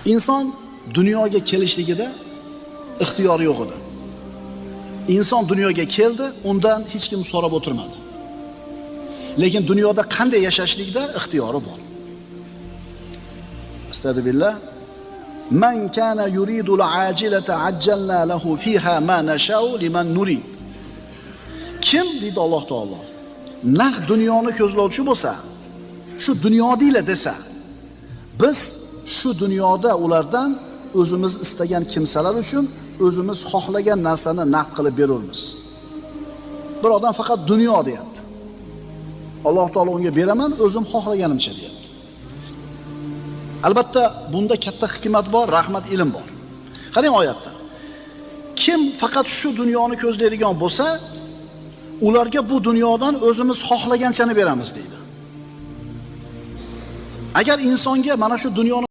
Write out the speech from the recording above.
inson dunyoga kelishligida ixtiyori yo'q edi. Inson dunyoga keldi, undan hech kim so'rab o'tirmadi. Lekin dunyoda qanday yashashlikda ixtiyori bor. Astagfirullah. Man kana yuridu al-ajilata ajjalna lahu fiha ma nashau liman nurid. Kim deydi Alloh taolo, naq dunyoni ko'zlovchi bo'lsa, shu dunyodiylar desa, biz shu dunyoda ulardan o'zimiz istagan kimsalar uchun o'zimiz xohlagan narsani naqd qilib beramiz. Bir odam faqat dunyo deyapti. Alloh taolo unga beraman, o'zim xohlaganimcha deyapti. Albatta bunda katta hikmat bor, rahmat, ilm bor. Qarang oyatda. Kim faqat shu dunyoni ko'zlaydigan bo'lsa, ularga bu dunyodan o'zimiz xohlaganchani beramiz deydi. Agar insonga mana shu dunyoni